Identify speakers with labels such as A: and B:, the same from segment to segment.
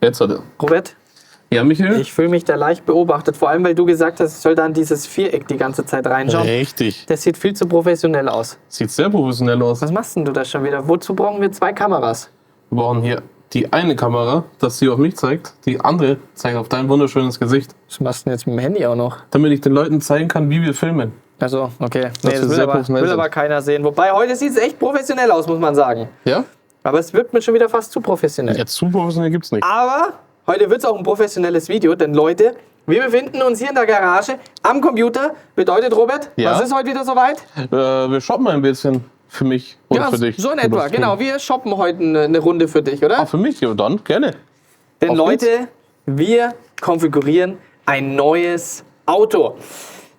A: Jetzt hat er.
B: Robert,
A: Ja, Michael?
B: ich fühle mich da leicht beobachtet. Vor allem, weil du gesagt hast, ich soll da in dieses Viereck die ganze Zeit reinschauen.
A: Richtig.
B: Das sieht viel zu professionell aus.
A: Sieht sehr professionell aus.
B: Was machst denn du da schon wieder? Wozu brauchen wir 2 Kameras?
A: Wir brauchen hier die eine Kamera, dass sie auf mich zeigt. Die andere zeigt auf dein wunderschönes Gesicht.
B: Was machst du denn jetzt mit dem Handy auch noch?
A: Damit ich den Leuten zeigen kann, wie wir filmen.
B: Also, okay.
A: wir
B: Das
A: sehr professionell
B: will
A: sind.
B: aber keiner sehen. Wobei, heute sieht es echt professionell aus, muss man sagen.
A: Ja?
B: Aber es wirkt mir schon wieder fast zu professionell.
A: Ja, zu professionell gibt's nicht.
B: Aber heute wird es auch ein professionelles Video, denn Leute, wir befinden uns hier in der Garage am Computer. Bedeutet, Robert,
A: Ja?
B: was ist heute wieder soweit?
A: Wir shoppen ein bisschen für mich und
B: Ja,
A: für dich.
B: so in etwa. Genau, wir shoppen heute eine Runde für dich, oder?
A: Ah, für mich? Ja, dann gerne.
B: Denn
A: auf
B: Leute, wir konfigurieren ein neues Auto.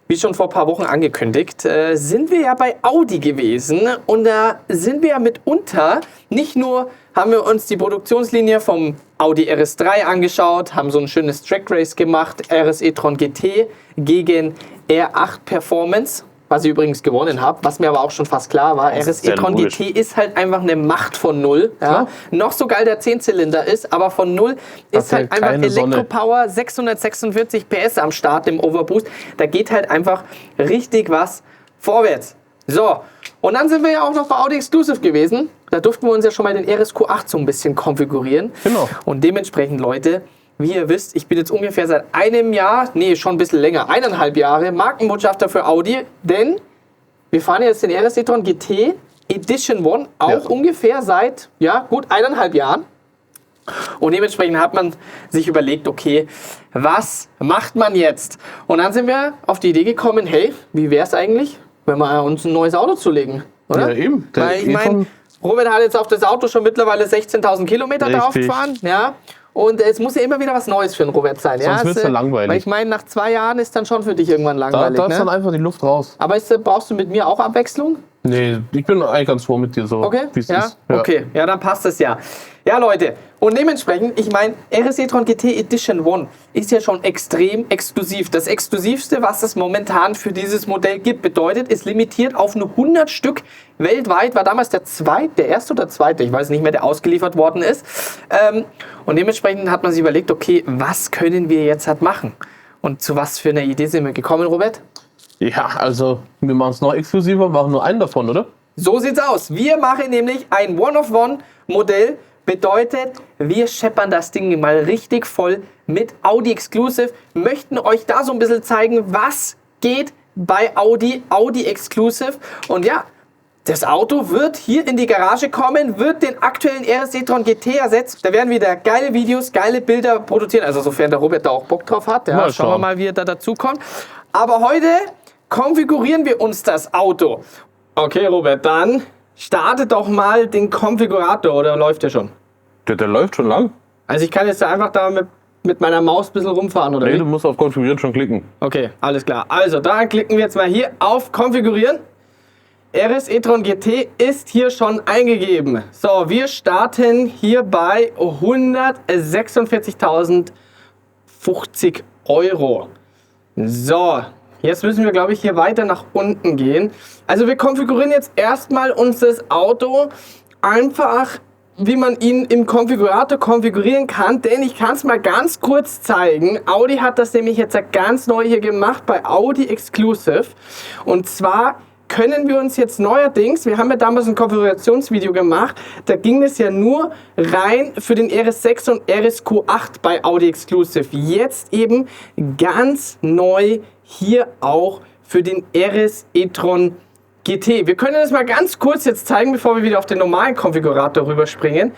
B: Wie schon vor ein paar Wochen angekündigt, sind wir ja bei Audi gewesen und da sind wir ja mitunter, nicht nur haben wir uns die Produktionslinie vom Audi RS3 angeschaut, haben so ein schönes Track Race gemacht, RS e-tron GT gegen R8 Performance, was ich übrigens gewonnen habe, was mir aber auch schon fast klar war.
A: Das
B: RS
A: ist sehr
B: e-tron
A: logisch.
B: GT ist halt einfach eine Macht von 0. Ja?
A: Klar.
B: Noch so geil der 10-Zylinder ist, aber von 0 ist
A: Hat
B: halt
A: halt
B: einfach
A: keine Sonne.
B: Elektropower, 646 PS am Start im Overboost. Da geht halt einfach richtig was vorwärts. So, und dann sind wir ja auch noch bei Audi Exclusive gewesen. Da durften wir uns ja schon mal den RS Q8 so ein bisschen konfigurieren.
A: Genau.
B: Und dementsprechend, Leute, wie ihr wisst, ich bin jetzt ungefähr seit einem Jahr, nee, schon ein bisschen länger, 1,5 Jahre Markenbotschafter für Audi, denn wir fahren jetzt den RS e-tron GT Edition 1 auch
A: Ja.
B: ungefähr seit, ja, gut 1,5 Jahren. Und dementsprechend hat man sich überlegt, okay, was macht man jetzt? Und dann sind wir auf die Idee gekommen, hey, wie wäre es eigentlich, wenn wir uns ein neues Auto zulegen, oder?
A: Ja, eben. Der
B: Weil ich meine,
A: e-tron-
B: Robert hat jetzt auf das Auto schon mittlerweile 16.000 Kilometer
A: Richtig.
B: drauf gefahren, ja. Und es muss ja immer wieder was Neues für den Robert sein.
A: Sonst
B: ja?
A: wird's dann langweilig.
B: Weil ich meine, nach 2 Jahren ist dann schon für dich irgendwann
A: Da
B: langweilig.
A: ist dann
B: Ne?
A: einfach die Luft raus.
B: Aber brauchst du mit mir auch Abwechslung?
A: Nee, ich bin eigentlich ganz froh mit dir so,
B: Okay,
A: wie es
B: ja?
A: ist. Ja.
B: Okay, ja, dann passt es ja. Ja, Leute, und dementsprechend, ich meine, RS e-tron GT Edition 1 ist ja schon extrem exklusiv. Das Exklusivste, was es momentan für dieses Modell gibt, bedeutet, ist limitiert auf nur 100 Stück weltweit. War damals der erste oder zweite, ich weiß nicht mehr, der ausgeliefert worden ist. Und dementsprechend hat man sich überlegt, okay, was können wir jetzt halt machen? Und zu was für einer Idee sind wir gekommen, Robert?
A: Ja, also wir machen es noch exklusiver, machen nur einen davon, oder?
B: So sieht's aus. Wir machen nämlich ein One-of-One-Modell. Bedeutet, wir scheppern das Ding mal richtig voll mit Audi Exclusive. Möchten euch da so ein bisschen zeigen, was geht bei Audi Exclusive. Und ja, das Auto wird hier in die Garage kommen, wird den aktuellen RS e-tron GT ersetzen. Da werden wieder geile Videos, geile Bilder produzieren. Also sofern der Robert da auch Bock drauf hat. Ja,
A: Mal
B: schauen wir
A: schauen.
B: mal, wie er da dazu kommt. Aber heute konfigurieren wir uns das Auto. Okay, Robert, dann starte doch mal den Konfigurator, oder läuft der schon?
A: Der läuft schon lang.
B: Also ich kann jetzt einfach da mit meiner Maus ein bisschen rumfahren, oder
A: Nee,
B: wie?
A: du musst auf Konfigurieren schon klicken.
B: Okay, alles klar. Also, dann klicken wir jetzt mal hier auf Konfigurieren. RS e-tron GT ist hier schon eingegeben. So, wir starten hier bei 146.050 Euro. So, jetzt müssen wir, glaube ich, hier weiter nach unten gehen. Also wir konfigurieren jetzt erstmal uns das Auto einfach, wie man ihn im Konfigurator konfigurieren kann, denn ich kann es mal ganz kurz zeigen. Audi hat das nämlich jetzt ganz neu hier gemacht bei Audi Exclusive. Und zwar können wir uns jetzt neuerdings, wir haben ja damals ein Konfigurationsvideo gemacht, da ging es ja nur rein für den RS6 und RS Q8 bei Audi Exclusive. Jetzt eben ganz neu hier auch für den RS e-tron GT. Wir können das mal ganz kurz jetzt zeigen, bevor wir wieder auf den normalen Konfigurator rüberspringen.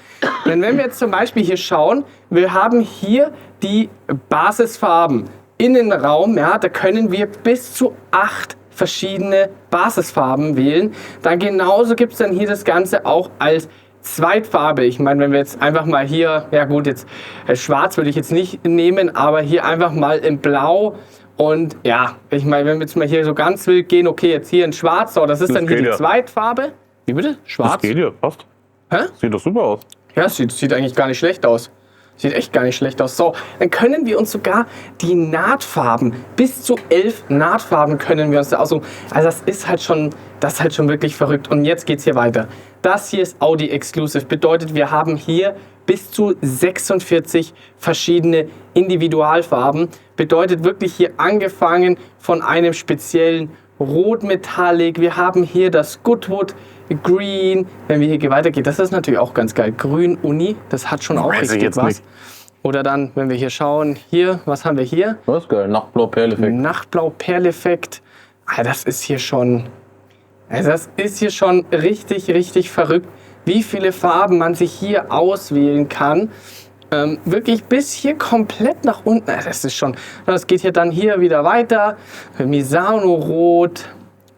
B: Denn wenn wir jetzt zum Beispiel hier schauen, wir haben hier die Basisfarben. Innenraum, ja, da können wir bis zu 8 verschiedene Basisfarben wählen. Dann genauso gibt es dann hier das Ganze auch als Zweitfarbe. Ich meine, wenn wir jetzt einfach mal hier, ja gut, jetzt schwarz würde ich jetzt nicht nehmen, aber hier einfach mal in blau. Und ja, ich meine, wenn wir jetzt mal hier so ganz wild gehen, okay, jetzt hier in schwarz, so, das ist
A: Das
B: dann hier
A: geht
B: die
A: ja.
B: Zweitfarbe. Wie bitte?
A: Das
B: Schwarz?
A: geht ja, passt.
B: Hä?
A: Sieht doch super aus.
B: Ja, sieht eigentlich gar nicht schlecht aus. Sieht echt gar nicht schlecht aus. So, dann können wir uns sogar die Nahtfarben, bis zu 11 Nahtfarben können wir uns da aussuchen. Also das ist halt schon wirklich verrückt. Und jetzt geht's hier weiter. Das hier ist Audi Exclusive. Bedeutet, wir haben hier bis zu 46 verschiedene Individualfarben. Bedeutet wirklich hier angefangen von einem speziellen Rot Metallic. Wir haben hier das Goodwood Green. Wenn wir hier weitergehen, das ist natürlich auch ganz geil. Grün Uni, das hat schon auch richtig was. Nicht. Oder dann, wenn wir hier schauen, hier, was haben wir hier?
A: Das ist geil, Nachtblau-Perleffekt.
B: Nachtblau-Perleffekt. Ah, das ist hier schon richtig, richtig verrückt, wie viele Farben man sich hier auswählen kann. Wirklich bis hier komplett nach unten. Das ist schon, das geht hier dann hier wieder weiter. Misano Rot.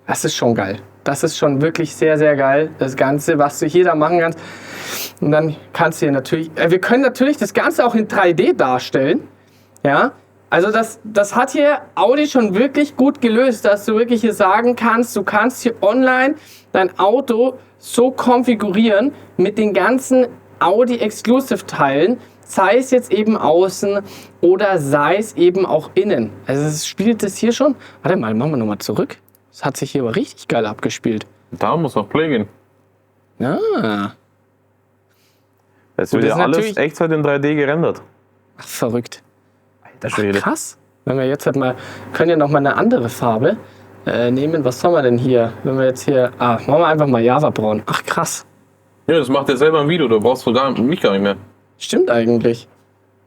B: Das ist schon geil. Das ist schon wirklich sehr, sehr geil. Das Ganze, was du hier da machen kannst. Und dann kannst du hier natürlich, wir können natürlich das Ganze auch in 3D darstellen. Ja, also das hat hier Audi schon wirklich gut gelöst, dass du wirklich hier sagen kannst, du kannst hier online dein Auto so konfigurieren mit den ganzen Audi Exclusive Teilen, sei es jetzt eben außen oder sei es eben auch innen. Also es spielt das hier schon. Warte mal, machen wir nochmal zurück. Das hat sich hier aber richtig geil abgespielt.
A: Da muss auch Play gehen.
B: Ja.
A: Es wird ja alles Echtzeit in 3D gerendert.
B: Ach, verrückt. Ach, krass. Wenn wir jetzt halt mal, können ja noch mal eine andere Farbe nehmen. Was soll man denn hier? Wenn wir jetzt hier, machen wir einfach mal Java braun. Ach, krass.
A: Ja, das macht er selber im Video. Du brauchst mich gar nicht mehr.
B: Stimmt eigentlich.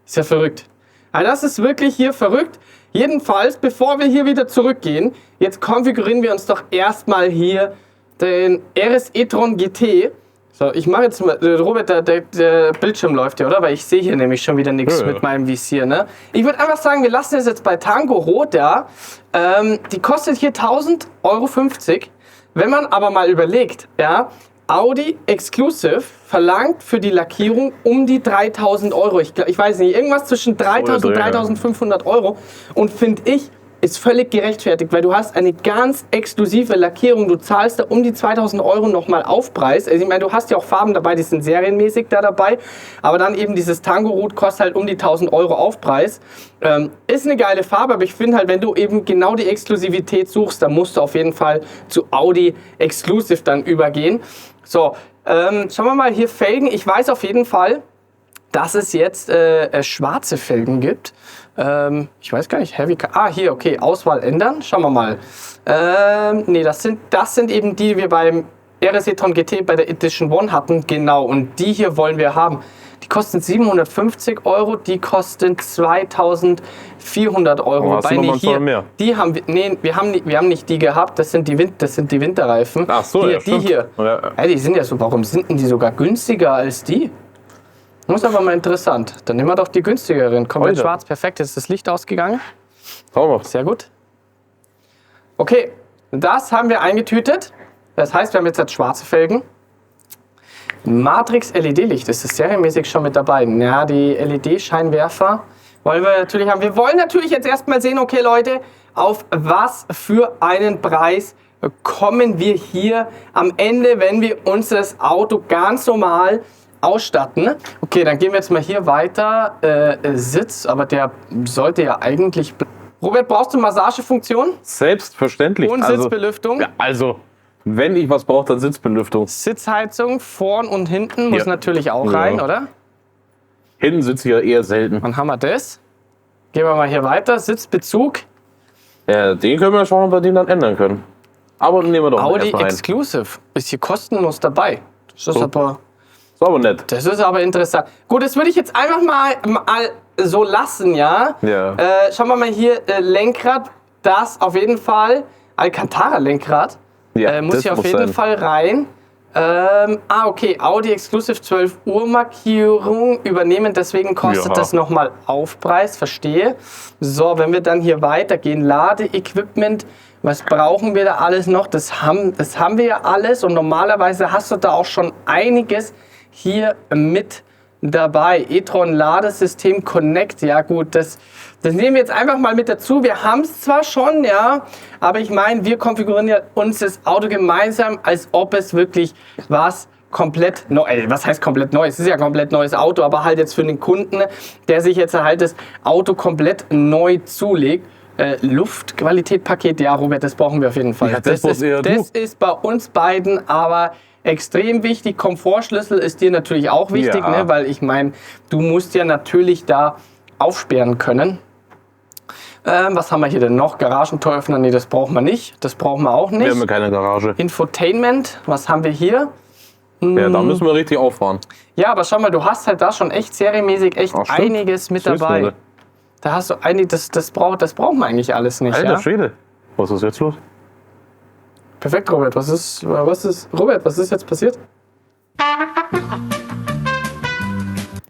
B: Ist ja verrückt. Also das ist wirklich hier verrückt. Jedenfalls, bevor wir hier wieder zurückgehen, jetzt konfigurieren wir uns doch erstmal hier den RS e-tron GT. So, ich mache jetzt mal, Robert, der Bildschirm läuft ja, oder? Weil ich sehe hier nämlich schon wieder nichts mit meinem Visier, ne? Ich würde einfach sagen, wir lassen es jetzt bei Tango Rot, ja. Die kostet hier 1000,50 €. Wenn man aber mal überlegt, ja, Audi Exclusive verlangt für die Lackierung um die 3.000 €. Ich weiß nicht, irgendwas zwischen 3.000 und 3.500 €. Und finde ich, ist völlig gerechtfertigt, weil du hast eine ganz exklusive Lackierung. Du zahlst da um die 2.000 € nochmal Aufpreis. Also ich meine, du hast ja auch Farben dabei, die sind serienmäßig da dabei. Aber dann eben dieses Tango Rot kostet halt um die 1.000 € Aufpreis. Ist eine geile Farbe, aber ich finde halt, wenn du eben genau die Exklusivität suchst, dann musst du auf jeden Fall zu Audi Exclusive dann übergehen. So, schauen wir mal hier Felgen. Ich weiß auf jeden Fall, dass es jetzt schwarze Felgen gibt. Ich weiß gar nicht, Heavy Car. Ah, hier, okay, Auswahl ändern. Schauen wir mal. Nee, das sind eben die, die wir beim RS e-tron GT bei der Edition 1 hatten. Genau, und die hier wollen wir haben. Die kosten 750 €, die kosten 2.400 €.
A: Hast du noch mal hier, mehr?
B: Die haben wir, nee, wir haben nicht die gehabt, das sind die Winterreifen.
A: Ach so,
B: hier,
A: ja,
B: die hier.
A: Ja.
B: Ja, die sind ja so, warum sind denn die sogar günstiger als die? Das ist aber mal interessant. Dann nehmen wir doch die günstigeren. Komplett schwarz, perfekt. Jetzt ist das Licht ausgegangen. Sehr gut. Okay, das haben wir eingetütet. Das heißt, wir haben jetzt schwarze Felgen. Matrix LED-Licht, ist das serienmäßig schon mit dabei? Ja, die LED-Scheinwerfer wollen wir natürlich haben. Wir wollen natürlich jetzt erstmal sehen, okay Leute, auf was für einen Preis kommen wir hier am Ende, wenn wir uns das Auto ganz normal ausstatten. Okay, dann gehen wir jetzt mal hier weiter. Sitz, aber der sollte ja eigentlich... Robert, brauchst du Massagefunktion?
A: Selbstverständlich.
B: Und Sitzbelüftung?
A: Ja, also, wenn ich was brauche, dann Sitzbelüftung.
B: Sitzheizung vorn und hinten muss natürlich auch rein, oder?
A: Hinten sitze ich ja eher selten.
B: Dann haben wir das. Gehen wir mal hier weiter. Sitzbezug.
A: Ja, den können wir schauen, ob wir den dann ändern können. Aber nehmen wir doch mal
B: Audi Exclusive ist hier kostenlos dabei. Das ist aber
A: nett.
B: Das ist aber interessant. Gut, das würde ich jetzt einfach mal so lassen, ja?
A: Ja.
B: Schauen wir mal hier, Lenkrad, das auf jeden Fall, Alcantara-Lenkrad,
A: Ja,
B: muss hier auf jeden Fall rein. Okay, Audi Exclusive 12 Uhr Markierung übernehmen, deswegen kostet das nochmal Aufpreis, verstehe. So, wenn wir dann hier weitergehen, Ladeequipment, was brauchen wir da alles noch? Das haben wir ja alles und normalerweise hast du da auch schon einiges hier mit dabei. e-tron Ladesystem Connect, ja gut, das nehmen wir jetzt einfach mal mit dazu. Wir haben es zwar schon, ja, aber ich meine, wir konfigurieren ja uns das Auto gemeinsam, als ob es wirklich was komplett neu. Was heißt komplett neu? Es ist ja ein komplett neues Auto, aber halt jetzt für den Kunden, der sich jetzt halt das Auto komplett neu zulegt. Luftqualitätpaket, ja, Robert, das brauchen wir auf jeden Fall.
A: Ja, das
B: ist bei uns beiden aber extrem wichtig. Komfortschlüssel ist dir natürlich auch wichtig,
A: Ja.
B: ne? Weil ich meine, du musst ja natürlich da aufsperren können. Was haben wir hier denn noch? Garagentoröffner, nee, das brauchen wir nicht. Das brauchen wir auch nicht.
A: Wir haben ja keine Garage.
B: Infotainment, was haben wir hier?
A: Ja, da müssen wir richtig auffahren.
B: Ja, aber schau mal, du hast halt da schon echt serienmäßig echt
A: Ach, stimmt.
B: einiges mit
A: Süß,
B: dabei.
A: Leute.
B: Da hast du einiges, das brauchen wir eigentlich alles nicht.
A: Alter
B: Ja?
A: Schwede. Was ist jetzt los?
B: Perfekt, Robert. Was ist jetzt passiert?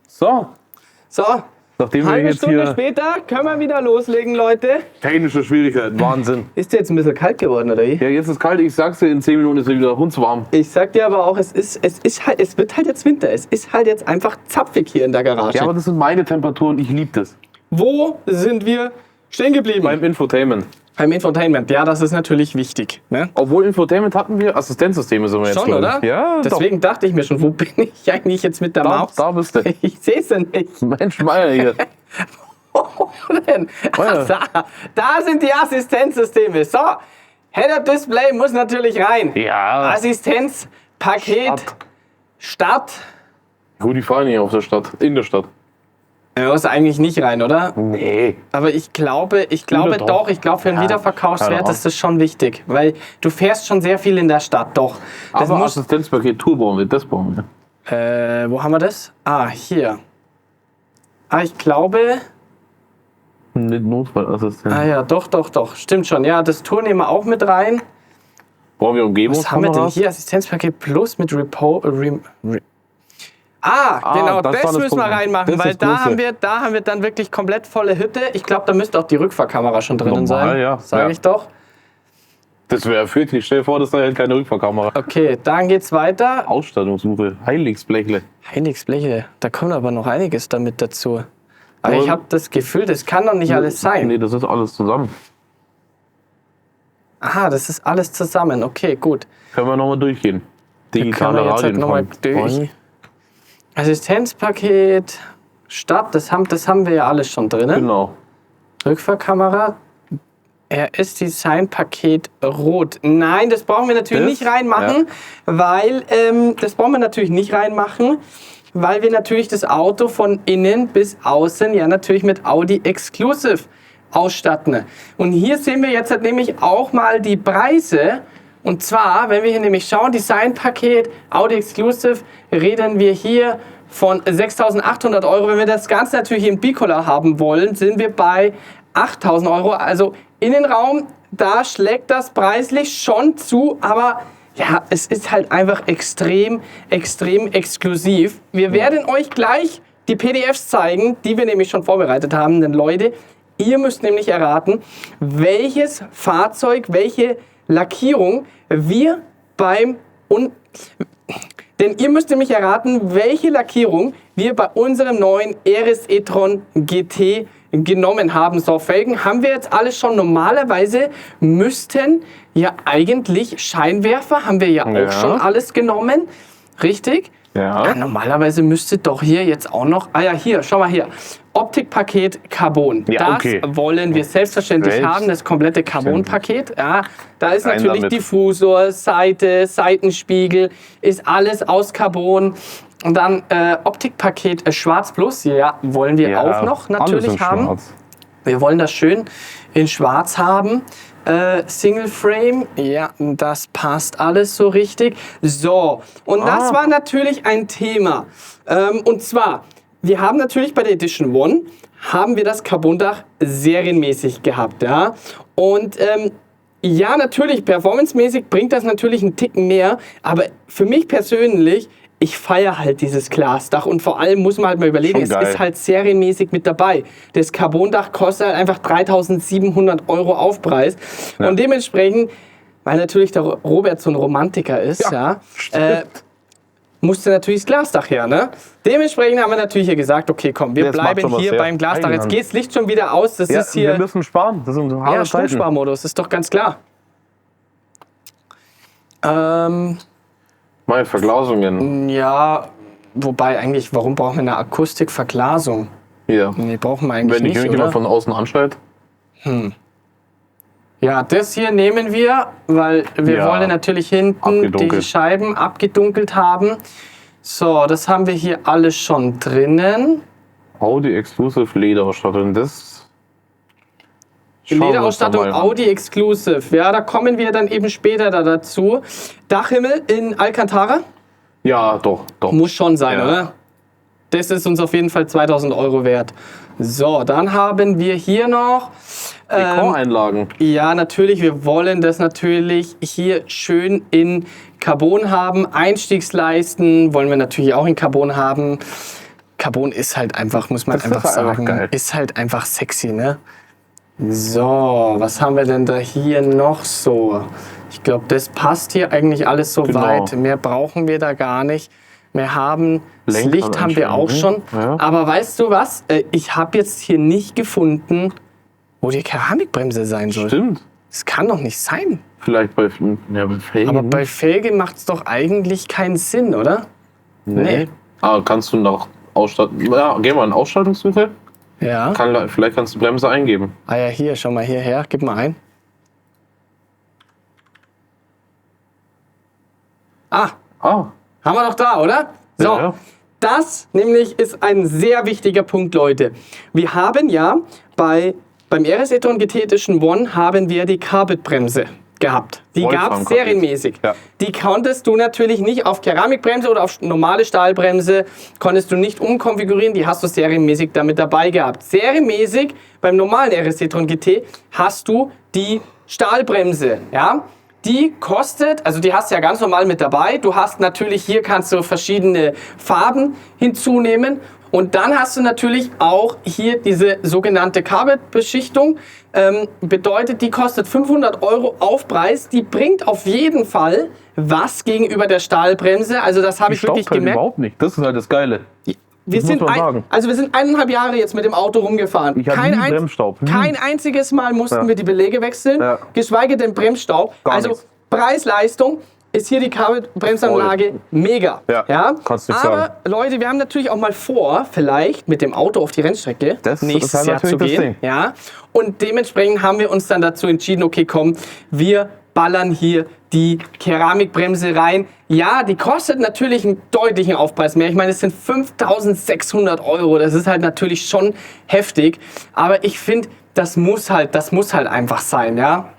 A: So,
B: So,
A: nachdem wir
B: halbe
A: jetzt
B: Stunde
A: hier
B: später können wir wieder loslegen, Leute.
A: technische Schwierigkeiten, Wahnsinn.
B: Ist dir jetzt ein bisschen kalt geworden, oder wie?
A: Ja, jetzt ist kalt, ich sag's dir, in 10 Minuten ist es wieder hundswarm.
B: Ich sag dir aber auch, es wird halt jetzt Winter. Es ist halt jetzt einfach zapfig hier in der Garage.
A: Ja, aber das sind meine Temperaturen, ich liebe das.
B: Wo sind wir stehen geblieben?
A: Beim Infotainment.
B: Beim Infotainment. Ja, das ist natürlich wichtig. Ne?
A: Obwohl Infotainment hatten wir, Assistenzsysteme sind wir jetzt.
B: Schon,
A: glaub ich.
B: oder?
A: Ja,
B: Deswegen dachte ich mir schon, wo bin ich eigentlich jetzt mit der
A: doch.
B: Maus?
A: Da bist du.
B: Ich sehe sie nicht.
A: Mensch, Meier hier.
B: Wo denn?
A: Ja.
B: Da sind die Assistenzsysteme. So, Header-Display muss natürlich rein.
A: Ja.
B: Assistenzpaket, Start.
A: Gut, die fahren hier auf der Stadt, in der Stadt.
B: Er muss eigentlich nicht rein, oder?
A: Nee.
B: Aber ich glaube
A: Oder
B: doch.
A: doch.
B: Ich glaube, für einen
A: Ja,
B: Wiederverkaufswert
A: keine
B: ist das schon wichtig. Weil du fährst schon sehr viel in der Stadt, doch. Das
A: Aber
B: muss,
A: Assistenzpaket Tour brauchen wir, das brauchen wir.
B: wo haben wir das? Ah, hier. Ah, ich glaube...
A: Nicht Notfallassistent.
B: Ah ja, doch. Stimmt schon. Ja, das Tour nehmen wir auch mit rein.
A: Brauchen wir
B: Was haben wir denn
A: Umgebungskameras?
B: hier? Assistenzpaket Plus mit Genau, das
A: das war das
B: müssen wir
A: Problem.
B: reinmachen,
A: Das
B: weil
A: ist das Große.
B: da haben wir dann wirklich komplett volle Hütte. Ich glaube, da müsste auch die Rückfahrkamera schon drinnen
A: Normal,
B: sein.
A: ja.
B: Sag
A: Ja.
B: ich doch.
A: Das wäre fürchterlich. Stell dir vor, dass da hält keine Rückfahrkamera.
B: Okay, dann geht's weiter.
A: Ausstattungssuche, Heiligsblechle.
B: Heiligsbleche, da kommt aber noch einiges damit dazu. Aber
A: Aber-
B: ich habe das Gefühl, das kann doch nicht alles sein.
A: Nee, das ist alles zusammen.
B: Aha, das ist alles zusammen. Okay, gut.
A: Können wir nochmal durchgehen.
B: Können
A: Digitale
B: wir jetzt halt nochmal
A: Radioempfang.
B: durch. Assistenzpaket, Start, das haben wir ja alles schon drin.
A: Genau.
B: Rückfahrkamera, RS-Design-Paket Rot. Nein, das brauchen wir natürlich
A: Das?
B: nicht reinmachen, weil weil wir natürlich das Auto von innen bis außen ja natürlich mit Audi Exclusive ausstatten. Und hier sehen wir jetzt halt nämlich auch mal die Preise. Und zwar, wenn wir hier nämlich schauen, Designpaket Audi Exclusive, reden wir hier von 6.800 Euro. Wenn wir das Ganze natürlich im Bicolor haben wollen, sind wir bei 8.000 Euro. Also Innenraum, da schlägt das preislich schon zu, aber ja, es ist halt einfach extrem exklusiv. Wir werden euch gleich die PDFs zeigen, die wir nämlich schon vorbereitet haben. Denn Leute, ihr müsst nämlich erraten, welches Fahrzeug, welche Lackierung wir denn ihr müsst nämlich erraten, welche Lackierung wir bei unserem neuen RS e-tron GT genommen haben. So, Felgen haben wir jetzt alles schon. Normalerweise müssten ja eigentlich Scheinwerfer, haben wir ja
A: Ja.
B: auch schon alles genommen. Richtig?
A: Ja.
B: Normalerweise müsste doch hier jetzt auch noch, ah ja, hier, schau mal hier, Optikpaket Carbon.
A: Ja,
B: Das
A: okay.
B: wollen wir selbstverständlich
A: Selbst-
B: haben, das komplette Carbon-Paket. Ja, da ist
A: Rein
B: natürlich
A: damit.
B: Diffusor, Seite, Seitenspiegel, ist alles aus Carbon. Und dann Optikpaket Schwarz Plus, ja, wollen wir auch noch natürlich
A: alles in
B: haben.
A: Schwarz.
B: Wir wollen das schön in Schwarz haben. Single Frame, ja, das passt alles so richtig. So, und das war natürlich ein Thema. Und zwar, wir haben natürlich bei der Edition One, haben wir das Carbondach serienmäßig gehabt, ja. Und ja, natürlich, performancemäßig bringt das natürlich einen Ticken mehr, aber für mich persönlich, ich feiere halt dieses Glasdach und vor allem muss man halt mal überlegen,
A: Schon
B: es
A: geil.
B: ist halt serienmäßig mit dabei. Das Carbondach kostet halt einfach 3.700 Euro Aufpreis und dementsprechend, weil natürlich der Robert so ein Romantiker ist, musste natürlich das Glasdach her, ne? Dementsprechend haben wir natürlich hier gesagt, okay, komm, wir
A: Das macht
B: bleiben
A: schon was
B: hier
A: her.
B: beim Glasdach. Jetzt
A: Eigenhand.
B: geht das Licht schon wieder aus, das
A: Ja,
B: ist hier...
A: wir müssen sparen. Das sind harte
B: Ja,
A: Zeiten.
B: Stromsparmodus, ist doch ganz klar.
A: Meine Verglasungen.
B: Ja, wobei eigentlich, warum brauchen wir eine Akustikverglasung?
A: Hier.
B: Nee, brauchen wir eigentlich
A: Wenn dich
B: nicht,
A: irgendjemand
B: oder?
A: von außen anschreit.
B: Ja, das hier nehmen wir, weil wir
A: Ja.
B: wollen natürlich hinten
A: Abgedunkelt.
B: die Scheiben abgedunkelt haben. So, das haben wir hier alles schon drinnen.
A: Audi Exclusive Lederausstattung. Das. Schauen wir uns
B: Lederausstattung
A: doch mal an.
B: Audi Exclusive. Ja, da kommen wir dann eben später dazu. Dachhimmel in Alcantara?
A: Ja, doch.
B: Muss schon sein,
A: Ja.
B: oder? Das ist uns auf jeden Fall 2000 Euro wert. So, dann haben wir hier noch...
A: Dekoreinlagen.
B: Ja, natürlich. Wir wollen das natürlich hier schön in Carbon haben. Einstiegsleisten wollen wir natürlich auch in Carbon haben. Carbon ist halt einfach, muss man
A: Das
B: einfach
A: ist einfach
B: sagen,
A: geil.
B: ist halt einfach sexy, ne? So, was haben wir denn da hier noch so? Ich glaube, das passt hier eigentlich alles so
A: Genau.
B: weit. Mehr brauchen wir da gar nicht. Wir haben das
A: Lenkrad
B: Licht haben wir auch schon.
A: einstellen, ja.
B: Aber weißt du was? Ich habe jetzt hier nicht gefunden, wo die Keramikbremse sein soll.
A: Stimmt.
B: Das kann doch nicht sein.
A: Vielleicht bei Felgen.
B: Aber bei Felge macht es doch eigentlich keinen Sinn, oder? Nee.
A: Ah, kannst du noch ausstatten? Ja, geh mal in Ausstattungssuche.
B: Ja.
A: Vielleicht kannst du Bremse eingeben.
B: Ah ja, hier, schau mal hierher. Gib mal ein. Ah,
A: Ah,
B: haben wir doch da, oder? So,
A: Ja.
B: das nämlich ist ein sehr wichtiger Punkt, Leute. Wir haben ja beim RS e-tron GT Edition One haben wir die Carbid-Bremse gehabt. Die gab es
A: Wolfram-Carbid.
B: serienmäßig.
A: Ja.
B: Die konntest du natürlich nicht auf Keramikbremse oder auf normale Stahlbremse, konntest du nicht umkonfigurieren, die hast du serienmäßig damit dabei gehabt. Serienmäßig beim normalen RS e-tron GT hast du die Stahlbremse, ja? Die kostet, also die hast du ja ganz normal mit dabei. Du hast natürlich, hier kannst du verschiedene Farben hinzunehmen. Und dann hast du natürlich auch hier diese sogenannte Carbid-Beschichtung. Bedeutet, die kostet 500 Euro Aufpreis. Die bringt auf jeden Fall was gegenüber der Stahlbremse. Also das habe ich wirklich
A: staubt halt
B: gemerkt.
A: überhaupt nicht. Das ist halt das Geile.
B: Wir
A: Das
B: sind,
A: muss man sagen.
B: also wir sind 1,5 Jahre jetzt mit dem Auto rumgefahren.
A: Ich hatte nie Bremsstaub. Nie.
B: Kein einziges Mal mussten
A: Ja.
B: wir die Belege wechseln,
A: Ja.
B: geschweige denn Bremsstaub.
A: Gar
B: Also
A: nichts.
B: Preis-Leistung ist hier die Carbid-Bremsanlage mega.
A: Ja, kannst du nicht
B: Aber
A: sagen.
B: Leute, wir haben natürlich auch mal vor, vielleicht mit dem Auto auf die Rennstrecke
A: Das
B: nächstes
A: ist halt
B: Jahr zu
A: natürlich das
B: gehen.
A: Ding.
B: Ja? Und dementsprechend haben wir uns dann dazu entschieden, okay, komm, wir ballern hier die Keramikbremse rein. Ja, die kostet natürlich einen deutlichen Aufpreis mehr. Ich meine, es sind 5.600 Euro. Das ist halt natürlich schon heftig. Aber ich finde, das muss halt einfach sein, ja.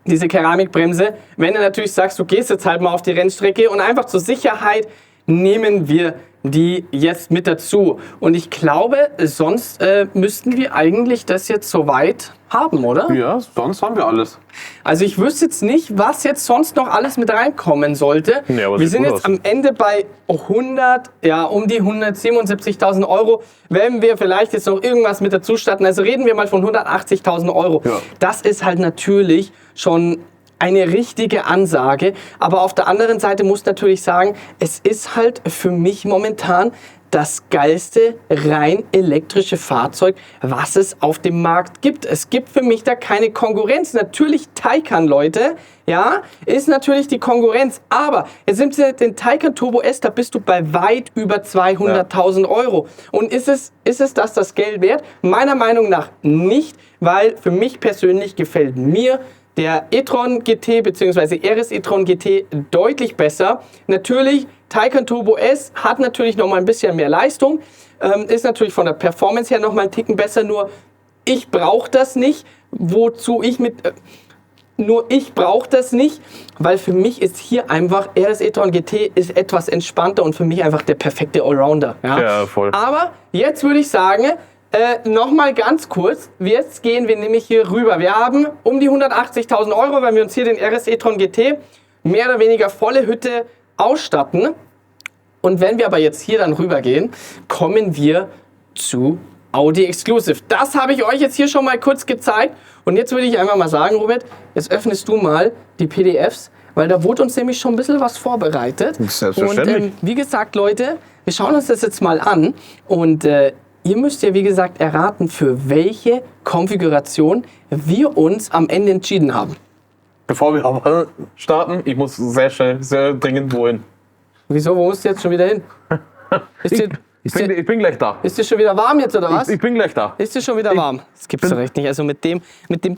B: Diese Keramikbremse. Wenn du natürlich sagst, du gehst jetzt halt mal auf die Rennstrecke und einfach zur Sicherheit nehmen wir die jetzt mit dazu. Und ich glaube, sonst müssten wir eigentlich das jetzt soweit haben, oder?
A: Ja, sonst haben wir alles.
B: Also ich wüsste jetzt nicht, was jetzt sonst noch alles mit reinkommen sollte.
A: Nee, aber
B: wir
A: sieht
B: sind
A: gut
B: jetzt
A: aus.
B: am Ende bei 100, ja, um die 177.000 Euro. Wenn wir vielleicht jetzt noch irgendwas mit dazu statten, also reden wir mal von 180.000 Euro.
A: Ja.
B: Das ist halt natürlich schon eine richtige Ansage. Aber auf der anderen Seite muss ich natürlich sagen, es ist halt für mich momentan das geilste rein elektrische Fahrzeug, was es auf dem Markt gibt. Es gibt für mich da keine Konkurrenz. Natürlich Taycan, Leute, ja, ist natürlich die Konkurrenz. Aber jetzt nimmst du den Taycan Turbo S, da bist du bei weit über 200.000 Euro. Und ist es das Geld wert? Meiner Meinung nach nicht, weil für mich persönlich gefällt mir der e-tron GT bzw. RS e-tron GT deutlich besser. Natürlich, Taycan Turbo S hat natürlich noch mal ein bisschen mehr Leistung, ist natürlich von der Performance her noch mal einen Ticken besser, nur ich brauche das nicht, nur ich brauche das nicht, weil für mich ist hier einfach RS e-tron GT ist etwas entspannter und für mich einfach der perfekte Allrounder.
A: Ja, voll.
B: Aber jetzt würde ich sagen, nochmal ganz kurz, jetzt gehen wir nämlich hier rüber. Wir haben um die 180.000 Euro, weil wir uns hier den RS e-tron GT mehr oder weniger volle Hütte ausstatten. Und wenn wir aber jetzt hier dann rüber gehen, kommen wir zu Audi Exclusive. Das habe ich euch jetzt hier schon mal kurz gezeigt. Und jetzt würde ich einfach mal sagen, Robert, jetzt öffnest du mal die PDFs, weil da wurde uns nämlich schon ein bisschen was vorbereitet.
A: Selbstverständlich.
B: Und wie gesagt, Leute, wir schauen uns das jetzt mal an. Und ihr müsst ja, wie gesagt, erraten, für welche Konfiguration wir uns am Ende entschieden haben.
A: Bevor wir aber starten, ich muss sehr schnell, sehr dringend wohin.
B: Wieso, wo musst du jetzt schon wieder hin?
A: Ich bin gleich da.
B: Ist dir schon wieder warm jetzt, oder was?
A: Ich bin gleich da.
B: Ist dir schon wieder warm? Das gibt's doch echt nicht. Also mit dem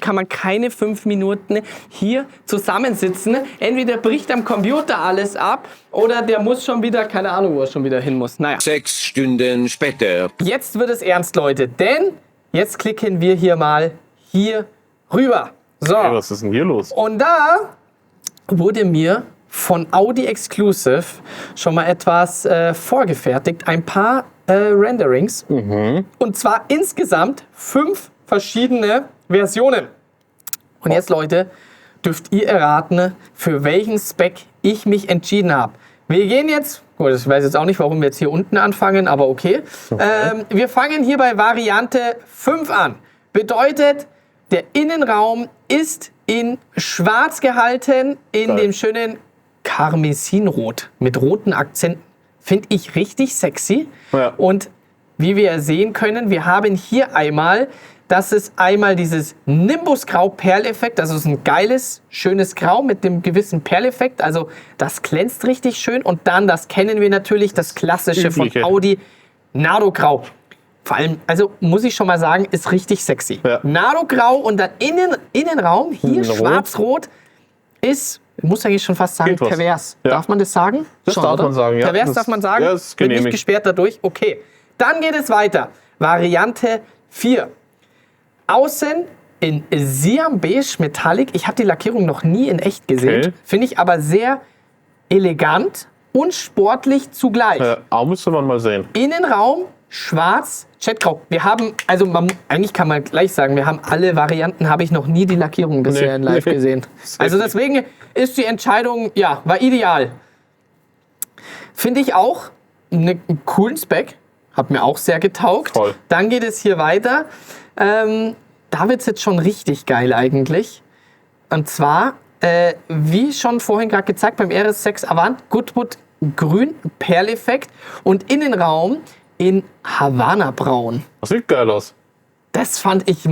B: kann man keine 5 Minuten hier zusammensitzen. Entweder bricht am Computer alles ab oder der muss schon wieder, keine Ahnung, wo er schon wieder hin muss. Naja.
C: 6 Stunden später.
B: Jetzt wird es ernst, Leute, denn jetzt klicken wir hier mal hier rüber. So.
A: Hey, was ist denn hier los?
B: Und da wurde mir von Audi Exclusive schon mal etwas vorgefertigt. Ein paar Renderings. Und zwar insgesamt 5 verschiedene Versionen. Und jetzt, Leute, dürft ihr erraten, für welchen Spec ich mich entschieden habe. Wir gehen jetzt, gut, ich weiß jetzt auch nicht, warum wir jetzt hier unten anfangen, aber okay. Wir fangen hier bei Variante 5 an. Bedeutet, der Innenraum ist in schwarz gehalten, in dem schönen Karmesinrot mit roten Akzenten. Finde ich richtig sexy.
A: Ja.
B: Und wie wir sehen können, wir haben hier einmal, das ist einmal dieses Nimbus-Grau-Perleffekt. Also es ist ein geiles, schönes Grau mit dem gewissen Perleffekt. Also das glänzt richtig schön. Und dann, das kennen wir natürlich, das klassische von
A: Übliche.
B: Audi, Nardo-Grau. Vor allem, also muss ich schon mal sagen, ist richtig sexy.
A: Ja.
B: Nardo-Grau und dann Innenraum, hier
A: Rot.
B: schwarz-rot, ist, ich muss eigentlich schon fast sagen,
A: Geht was.
B: pervers.
A: Ja.
B: Darf man das sagen?
A: Das darf man sagen, ja.
B: Pervers
A: Das-
B: darf man sagen?
A: ja, ist
B: Bin nicht
A: genehmigt.
B: gesperrt dadurch? Okay. Dann geht es weiter. Variante 4. Außen in Siam Beige Metallic. Ich habe die Lackierung noch nie in echt gesehen.
A: Okay.
B: Finde ich aber sehr elegant und sportlich zugleich.
A: Auch müsste man mal sehen.
B: Innenraum schwarz, Chatgrau. Wir haben, also eigentlich kann man gleich sagen, wir haben alle Varianten, habe ich noch nie die Lackierung bisher
A: Nee,
B: in live
A: nee.
B: gesehen. Also deswegen ist die Entscheidung, ja, war ideal. Finde ich auch einen coolen Spec. Hat mir auch sehr getaugt.
A: Voll.
B: Dann geht es hier weiter. Da wird es jetzt schon richtig geil eigentlich. Und zwar, wie schon vorhin gerade gezeigt, beim RS6 Avant, Goodwood Grün, Perleffekt und Innenraum in Havana Braun.
A: Das sieht geil aus.
B: Das fand ich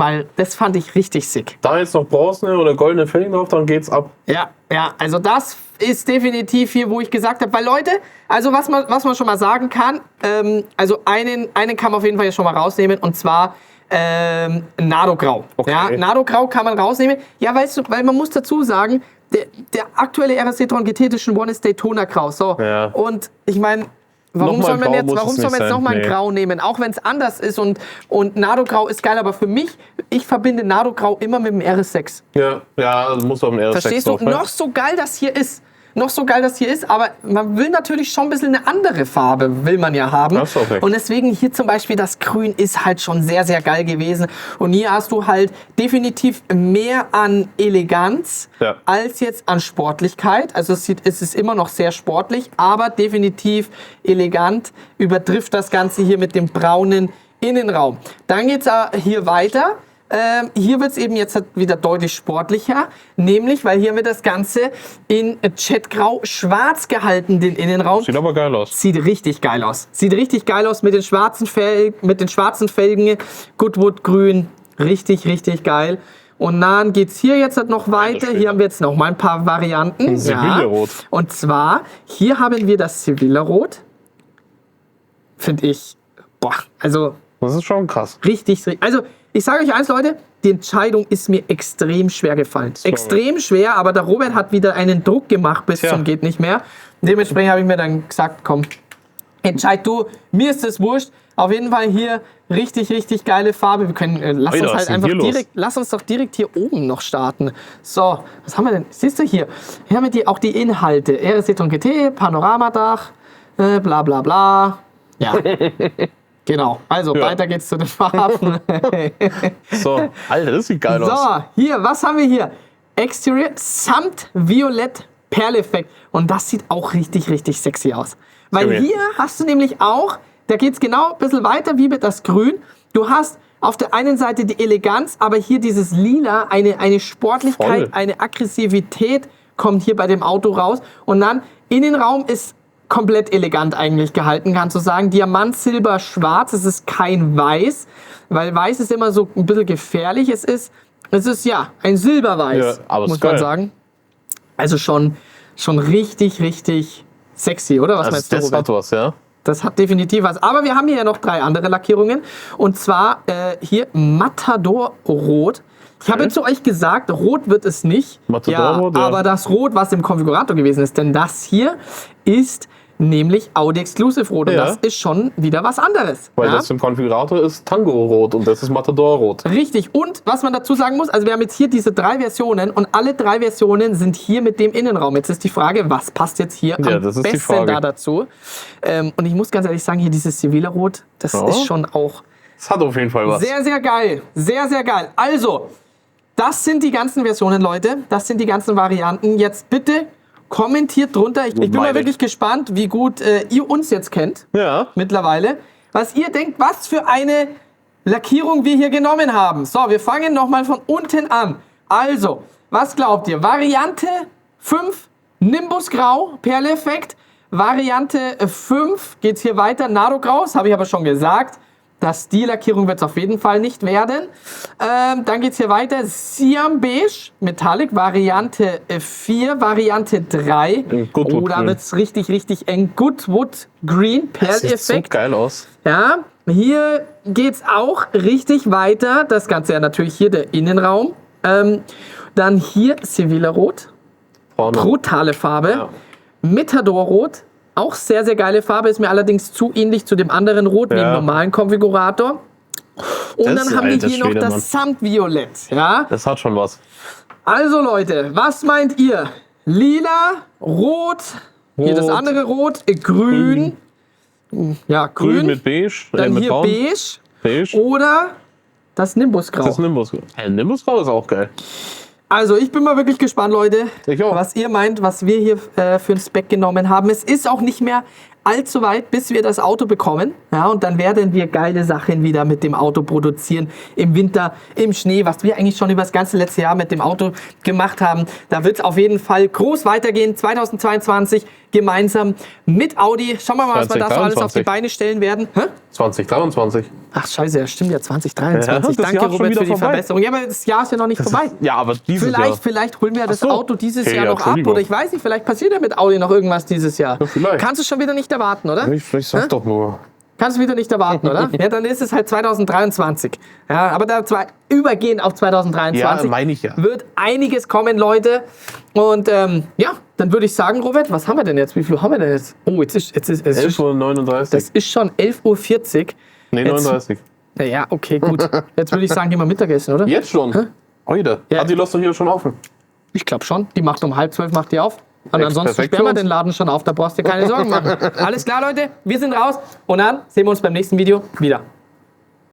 B: richtig sick.
A: Da jetzt noch bronzene oder goldene Felgen drauf, dann geht's ab.
B: Ja, also das ist definitiv hier, wo ich gesagt habe, weil Leute, also was man schon mal sagen kann, also einen kann man auf jeden Fall jetzt schon mal rausnehmen und zwar Nardo Grau.
A: Okay.
B: Ja, Nardo Grau kann man rausnehmen. Ja, weißt du, weil man muss dazu sagen, der aktuelle RS e-tron GT Edition One ist Daytona Grau. So.
A: Ja.
B: Und ich meine, warum
A: Nochmal
B: soll man
A: Grau
B: jetzt,
A: muss
B: warum
A: es
B: soll man
A: nicht
B: jetzt
A: sein.
B: nochmal ein
A: Nee.
B: Grau nehmen? Auch wenn es anders ist und Nardo Grau ist geil, aber für mich, ich verbinde Nardo Grau immer mit dem RS6.
A: Ja, muss beim RS6
B: Verstehst du?
A: drauf, ne?
B: Noch so geil das hier ist, aber man will natürlich schon ein bisschen eine andere Farbe, will man ja haben.
A: Hast du auch recht.
B: Und deswegen hier zum Beispiel das Grün ist halt schon sehr, sehr geil gewesen. Und hier hast du halt definitiv mehr an Eleganz
A: Ja.
B: als jetzt an Sportlichkeit. Also es ist immer noch sehr sportlich, aber definitiv elegant, übertrifft das Ganze hier mit dem braunen Innenraum. Dann geht es hier weiter. Hier wird es eben jetzt halt wieder deutlich sportlicher, nämlich, weil hier haben wir das Ganze in Chatgrau schwarz gehalten, den Innenraum.
A: Sieht aber geil aus.
B: Sieht richtig geil aus. Sieht richtig geil aus mit den schwarzen Felgen, Goodwood Grün, richtig, richtig geil. Und dann geht es hier jetzt halt noch weiter.
A: schön.
B: Hier haben wir jetzt noch mal ein paar Varianten.
A: Sevilla-Rot.
B: Und zwar, hier haben wir das Sevilla-Rot. Finde ich, also
A: Das ist schon krass.
B: richtig. Also, ich sage euch eins, Leute, die Entscheidung ist mir extrem schwer gefallen. Extrem schwer, aber der Robert hat wieder einen Druck gemacht bis
A: Tja.
B: zum geht nicht mehr. Dementsprechend habe ich mir dann gesagt, komm, entscheid du, mir ist das wurscht. Auf jeden Fall hier richtig, richtig geile Farbe. Wir können, lass
A: Alter,
B: uns
A: was
B: halt
A: ist denn
B: einfach
A: hier los?
B: direkt, lass uns doch direkt hier oben noch starten. So, was haben wir denn? Siehst du hier? Hier haben wir auch die Inhalte. RS e-tron GT, Panoramadach, bla bla bla. Ja. Genau, also
A: Ja.
B: weiter geht's zu den Farben.
A: So, Alter, das sieht geil aus.
B: So, hier, was haben wir hier? Exterior samt Violett Perleffekt. Und das sieht auch richtig, richtig sexy aus. Weil
A: Geil.
B: hier hast du nämlich auch, da geht es genau ein bisschen weiter wie mit das Grün. Du hast auf der einen Seite die Eleganz, aber hier dieses Lila, eine Sportlichkeit,
A: Voll.
B: eine Aggressivität kommt hier bei dem Auto raus. Und dann Innenraum ist komplett elegant eigentlich gehalten, kannst du sagen. Diamant, Silber, Schwarz. Es ist kein Weiß, weil Weiß ist immer so ein bisschen gefährlich. Es ist ja ein Silberweiß,
A: Ja, aber ist
B: muss man
A: geil.
B: sagen. Also schon richtig, richtig sexy, oder? Was
A: Also
B: meinst du,
A: das
B: Robert?
A: hat was, ja.
B: Das hat definitiv was. Aber wir haben hier ja noch 3 andere Lackierungen. Und zwar hier Matador Rot. Ich habe zu euch gesagt, rot wird es nicht.
A: Matador Rot, ja.
B: Aber das Rot, was im Konfigurator gewesen ist, denn das hier ist nämlich Audi Exclusive Rot. Und
A: Ja.
B: das ist schon wieder was anderes.
A: Weil
B: ja?
A: das im Konfigurator ist Tango-Rot und das ist Matador-Rot.
B: Richtig. Und was man dazu sagen muss, also wir haben jetzt hier diese 3 Versionen und alle 3 Versionen sind hier mit dem Innenraum. Jetzt ist die Frage, was passt jetzt hier
A: Ja,
B: am
A: das ist die
B: besten
A: Frage.
B: da dazu? Und ich muss ganz ehrlich sagen, hier dieses Sevilla-Rot, das
A: Ja.
B: ist schon auch
A: Das hat auf jeden Fall was.
B: sehr, sehr geil. Sehr, sehr geil. Also, das sind die ganzen Versionen, Leute. Das sind die ganzen Varianten. Jetzt bitte kommentiert drunter. Ich bin mal
A: Meine.
B: wirklich gespannt, wie gut ihr uns jetzt kennt
A: Ja.
B: mittlerweile. Was ihr denkt, was für eine Lackierung wir hier genommen haben. So, wir fangen nochmal von unten an. Also, was glaubt ihr? Variante 5, Nimbus Grau, Perleffekt. Variante 5 geht hier weiter, Naro Grau. Das habe ich aber schon gesagt. Die Lackierung wird es auf jeden Fall nicht werden. Dann geht es hier weiter. Siam Beige, Metallic, Variante 4, Variante 3.
A: Goodwood
B: Oh, da
A: Green.
B: wird es richtig, richtig eng. Goodwood Green,
A: Das sieht so
B: Perleffekt.
A: geil aus.
B: Ja, hier geht es auch richtig weiter. Das Ganze ja natürlich hier der Innenraum. Dann hier Sevilla Rot.
A: Vorne.
B: Brutale Farbe.
A: Ja.
B: Matador Rot. Auch sehr, sehr geile Farbe. Ist mir allerdings zu ähnlich zu dem anderen Rot wie im
A: Ja.
B: normalen Konfigurator. Und
A: Das
B: dann
A: ist
B: haben wir
A: alter
B: hier noch
A: Schwede,
B: das
A: Mann.
B: Samtviolett. Ja?
A: Das hat schon was.
B: Also Leute, was meint ihr? Lila, Rot, hier das
A: Rot.
B: andere Rot, Grün. Ja,
A: Grün
B: Grün.
A: mit Beige.
B: Dann
A: mit
B: hier
A: Braun.
B: Beige.
A: Beige.
B: Oder das Nimbusgrau.
A: Das Nimbus. Nimbus-Grau ist auch geil.
B: Also ich bin mal wirklich gespannt, Leute,
A: Ich auch.
B: was ihr meint, was wir hier für ein Spec genommen haben. Es ist auch nicht mehr allzu weit, bis wir das Auto bekommen. Ja, und dann werden wir geile Sachen wieder mit dem Auto produzieren. Im Winter, im Schnee, was wir eigentlich schon über das ganze letzte Jahr mit dem Auto gemacht haben. Da wird es auf jeden Fall groß weitergehen. 2022 gemeinsam mit Audi. Schauen wir mal, was wir da so alles auf die
A: 2023.
B: Beine stellen werden. Hä?
A: 2023.
B: Ach scheiße, ja, stimmt ja, 2023.
A: Ja, das
B: Danke,
A: Jahr ist schon
B: Robert,
A: wieder
B: für die
A: vorbei.
B: Verbesserung. Ja, aber das Jahr ist ja noch nicht vorbei.
A: Ja, aber dieses Jahr.
B: Vielleicht holen wir das
A: Ach so.
B: Auto dieses
A: Okay,
B: Jahr
A: ja,
B: noch ab.
A: Entschuldigung.
B: Oder ich weiß nicht, vielleicht passiert ja mit Audi noch irgendwas dieses Jahr.
A: Ja, vielleicht.
B: Kannst du schon wieder nicht erwarten, oder?
A: Ich sag doch nur.
B: Kannst du wieder nicht erwarten, oder? Ja, dann ist es halt 2023. Ja, aber da übergehen auf 2023
A: Ja, meine ich ja.
B: wird einiges kommen, Leute. Und ja, dann würde ich sagen, Robert, was haben wir denn jetzt? Wie viel haben wir denn jetzt? Oh, es ist
A: 11:39 Uhr.
B: das ist schon 11:40 Uhr.
A: Nee, 39.
B: Ja, okay, gut. Jetzt würde ich sagen, gehen wir Mittagessen, oder?
A: Jetzt schon? Heute?
B: Ja.
A: Hat die Lust doch hier schon offen?
B: Ich glaube schon. Die macht um 11:30 macht die auf. Und ansonsten
A: Perfekt
B: sperren wir
A: für uns.
B: den Laden schon auf. Da brauchst du dir keine Sorgen machen. Alles klar, Leute. Wir sind raus. Und dann sehen wir uns beim nächsten Video wieder.